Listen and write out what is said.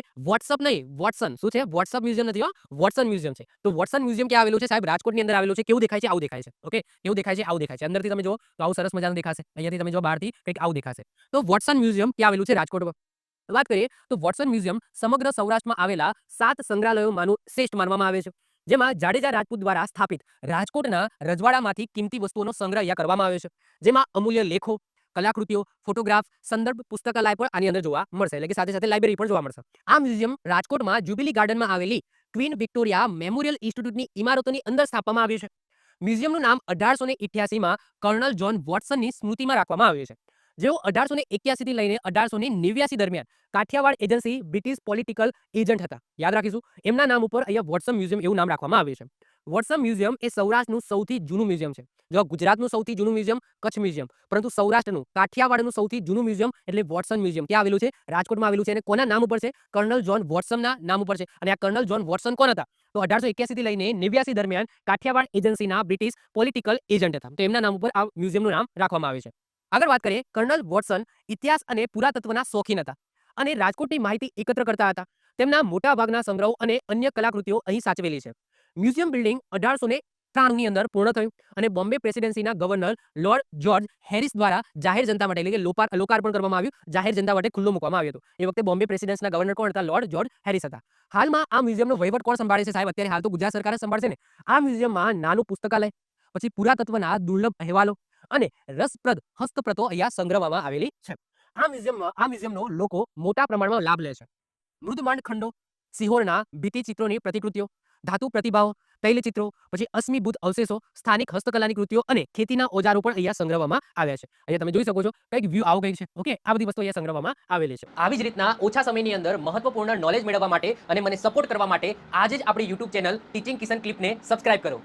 WhatsApp નહીં, Watson. શું છે? વોટ્સઅપ મ્યુઝિયમ નથી હો, વોટસન મ્યુઝિયમ છે. તો વોટસન મ્યુઝિયમ ક્યાં આવેલું છે સાહેબ? રાજકોટની અંદર આવેલું છે. કેવું દેખાય છે? આવું દેખાય છે. ઓકે, કેવું દેખાય છે? આવું દેખાય છે. અંદરથી તમે જુઓ તો આવું સરસ મજાનું દેખાશે. અહીંયાથી તમે જો બહારથી કંઈક આવું દેખાશે. તો વોટસન મ્યુઝિયમ ક્યાં આવેલું છે? રાજકોટમાં. વાત કરીએ તો વોટસન મ્યુઝિયમ સમગ્ર સૌરાષ્ટ્રમાં આવેલા 7 સંગ્રહાલયોમાંનું શ્રેષ્ઠ માનવામાં આવે છે. જેમાં જાડેજા રાજપૂત દ્વારા સ્થાપિત રાજકોટના રજવાડામાંથી કિંમતી વસ્તુઓનો સંગ્રહ અહીંયા કરવામાં આવ્યો છે. જેમાં અમૂલ્ય લેખો, કલાકૃતિઓ, ફોટોગ્રાફ, સંદર્ભ પુસ્તકાલય પણ આની અંદર જોવા મળશે. એટલે કે સાથે સાથે લાઇબ્રેરી પણ જોવા મળશે. આ મ્યુઝિયમ રાજકોટમાં જ્યુબિલી ગાર્ડનમાં આવેલી ક્વીન વિક્ટોરિયા મેમોરિયલ ઇન્સ્ટિટ્યૂટની ઇમારતોની અંદર સ્થાપવામાં આવ્યું છે. મ્યુઝિયમનું નામ 1888માં કર્નલ જ્હોન વોટસનની સ્મૃતિમાં રાખવામાં આવ્યું છે. જેઓ 1881 થી લઈને 1889 દરમિયાન Kathiawad agency British political agent હતા. યાદ રાખીશું. એમના નામ ઉપર અહીંયા વોટસન મ્યુઝિયમ એવું નામ રાખવામાં આવ્યું છે. વોટસન મ્યુઝિયમ એ સૌરાષ્ટ્રનું સૌથી જૂનું મ્યુઝિયમ છે. જો ગુજરાતનું સૌથી જૂનું મ્યુઝિયમ કચ્છ મ્યુઝિયમ, પરંતુ સૌરાષ્ટ્રનું કાઠિયાવાડનું સૌથી જૂનું મ્યુઝિયમ એટલે વોટસન મ્યુઝિયમ ક્યાં આવેલું છે? રાજકોટમાં આવેલું છે. અને કોના નામ ઉપર છે? કર્નલ જ્હોન વોટસનના નામ ઉપર છે. અને આ કર્નલ જ્હોન વોટસન કોણ હતા? તો 1881 થી લઈને 89 દરમિયાન કાઠિયાવાડ એજન્સીના બ્રિટિશ પોલિટિકલ એજન્ટ હતા. તો એમના નામ ઉપર આ મ્યુઝિયમનું નામ રાખવામાં આવ્યું છે. આગળ વાત કરીએ, કર્નલ વોટસન ઇતિહાસ અને પુરાતત્વના શોખીન હતા અને રાજકોટની માહિતી એકત્ર કરતા હતા. તેમના મોટાભાગના સંગ્રહો અને અન્ય કલાકૃતિઓ અહીં સાચવેલી છે. મ્યુઝિયમ બિલ્ડિંગ 1893 ની અંદર પૂર્ણ થયું અને બોમ્બે પ્રેસિડેન્સીના ગવર્નર લોર્ડ જ્યોર્જ હેરિસ દ્વારા જાહેર જનતા માટે એટલે કે લોકાર્પણ કરવામાં આવ્યું. જાહેર જનતા માટે ખુલ્લું મૂકવામાં આવ્યું હતું. એ વખતે બોમ્બે પ્રેસિડેન્સીના ગવર્નર કોણ હતા? લોર્ડ જ્યોર્જ હેરિસ હતા. હાલમાં આ મ્યુઝિયમનો વહીવટ કોણ સંભાળે છે સાહેબ? અત્યારે હાલ તો ગુજરાત સરકાર જ સંભાળશે ને. આ મ્યુઝિયમમાં નાનું પુસ્તકાલય, પછી પુરાતત્વના દુર્લભ અહેવાલો અને રસપ્રદ હસ્તપ્રતો અહીંયા સંગ્રહવામાં આવેલી છે. આ મ્યુઝિયમનો લોકો મોટા પ્રમાણમાં લાભ લે છે. મૃદમાંડ ખંડો, સિહોરના ભિત્તિચિત્રોની પ્રતિકૃતિઓ, ધાતુ પ્રતિભાવો, તૈલચિત્રો, પછી અશ્મિભૂત અવશેષો, સ્થાનિક હસ્તકલાની કૃતિઓ અને ખેતીના ઓજારો પણ અહીંયા સંગ્રહવામાં આવ્યા છે. અહીંયા તમે જોઈ શકો છો કંઈક વ્યૂ આવો કંઈક છે. ઓકે, આ બધી વસ્તુ અહીંયા સંગ્રહવામાં આવેલી છે. આવી જ રીતના ઓછા સમયની અંદર મહત્વપૂર્ણ નોલેજ મેળવવા માટે અને મને સપોર્ટ કરવા માટે આજે જ આપણી YouTube ચેનલ ટીચિંગ કિશન ક્લિપને સબસ્ક્રાઇબ કરો.